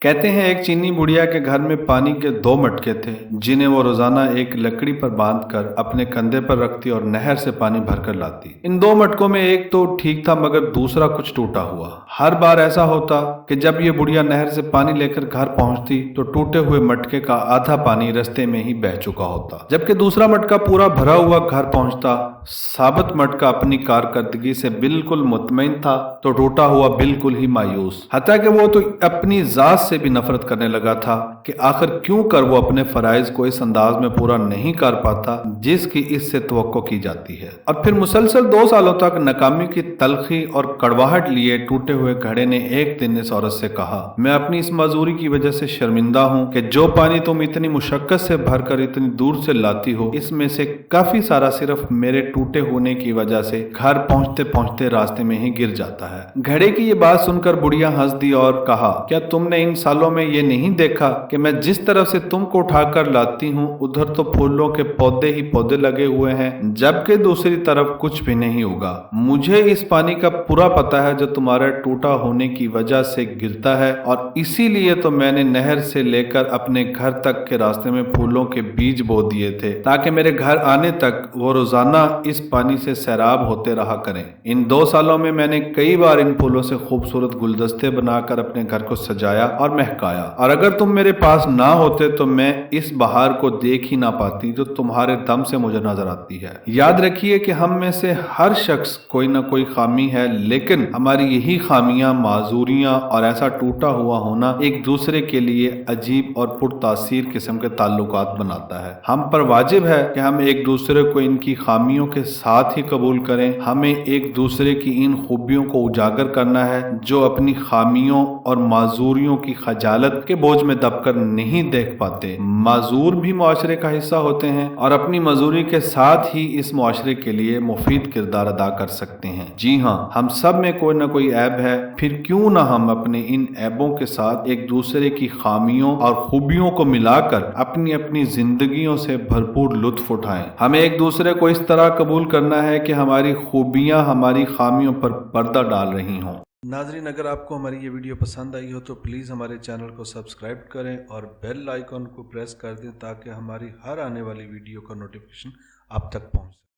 कहते हैं एक चीनी बुढ़िया के घर में पानी के 2 मटके थे जिन्हें वो रोजाना एक लकड़ी पर बांधकर अपने कंधे पर रखती और नहर से पानी भरकर लाती। इन 2 मटकों में एक तो ठीक था मगर दूसरा कुछ टूटा हुआ। हर बार ऐसा होता कि जब ये बुढ़िया नहर से पानी लेकर घर पहुंचती तो टूटे हुए मटके का आधा पानी रास्ते में ही बह चुका होता, जबकि दूसरा मटका पूरा भरा हुआ घर पहुंचता। साबित मटका अपनी कारकर्दगी से बिल्कुल मुतमईन था तो टूटा हुआ बिल्कुल ही मायूस। हत्या कि वो तो अपनी जात से भी नफरत करने लगा था कि आखिर क्यों कर वो अपने फराइज को इस अंदाज में पूरा नहीं कर पाता जिसकी इससे तवक्को की जाती है। और फिर मुसलसल 2 सालों तक नाकामी की तलखी और कड़वाहट लिए टूटे हुए घड़े ने एक दिन इस औरत से कहा, मैं अपनी इस मजदूरी की वजह से शर्मिंदा हूँ कि जो पानी तुम इतनी मुशक्कत से भरकर इतनी दूर से लाती हो इसमें से काफी सारा सिर्फ मेरे टूटे होने की वजह से घर पहुंचते पहुंचते रास्ते में ही गिर जाता है। घड़े की ये बात सुनकर बुढ़िया हंस दी और कहा, क्या तुमने इन सालों में ये नहीं देखा कि मैं जिस तरफ से तुमको उठाकर लाती हूँ उधर तो फूलों के पौधे ही पौधे लगे हुए हैं जबकि दूसरी तरफ कुछ भी नहीं होगा। मुझे इस पानी का पूरा पता है जो तुम्हारे टूटा होने की वजह से गिरता है और इसीलिए तो मैंने नहर से लेकर अपने घर तक के रास्ते में फूलों के बीज बो दिए थे ताकि मेरे घर आने तक वो रोजाना इस पानी से सैराब होते रहा करें। इन 2 सालों में मैंने कई बार इन फूलों से खूबसूरत गुलदस्ते बनाकर अपने घर को सजाया और महकाया और अगर तुम मेरे पास ना होते तो मैं इस बहार को देख ही ना पाती जो तुम्हारे दम से मुझे नजर आती है। याद रखिए कि हम में से हर शख्स कोई ना कोई खामी है, लेकिन हमारी यही खामियां, माजूरियां और ऐसा टूटा हुआ होना एक दूसरे के लिए अजीब और पुरतासीर किस्म के ताल्लुकात बनाता है। हम पर वाजिब है कि हम एक दूसरे को इनकी खामियों के साथ ही कबूल करें। हमें एक दूसरे की इन खूबियों को उजागर करना है जो अपनी खामियों और माजूरियों की खजालत के बोझ में दबकर नहीं देख पाते। माजूर भी मुआशरे का हिस्सा होते हैं और अपनी मजूरी के साथ ही इस मुआशरे के लिए मुफीद किरदार अदा कर सकते हैं। जी हाँ, हम सब में कोई ना कोई ऐब है, फिर क्यों ना हम अपने इन ऐबों के साथ एक दूसरे की खामियों और खूबियों को मिलाकर अपनी अपनी जिंदगियों से भरपूर लुत्फ उठाएं। हमें एक दूसरे को इस तरह कबूल करना है कि हमारी खूबियां हमारी खामियों पर पर्दा डाल रही हों। नाजरीन, अगर आपको हमारी ये वीडियो पसंद आई हो तो प्लीज़ हमारे चैनल को सब्सक्राइब करें और बेल आइकॉन को प्रेस कर दें ताकि हमारी हर आने वाली वीडियो का नोटिफिकेशन आप तक पहुंचे।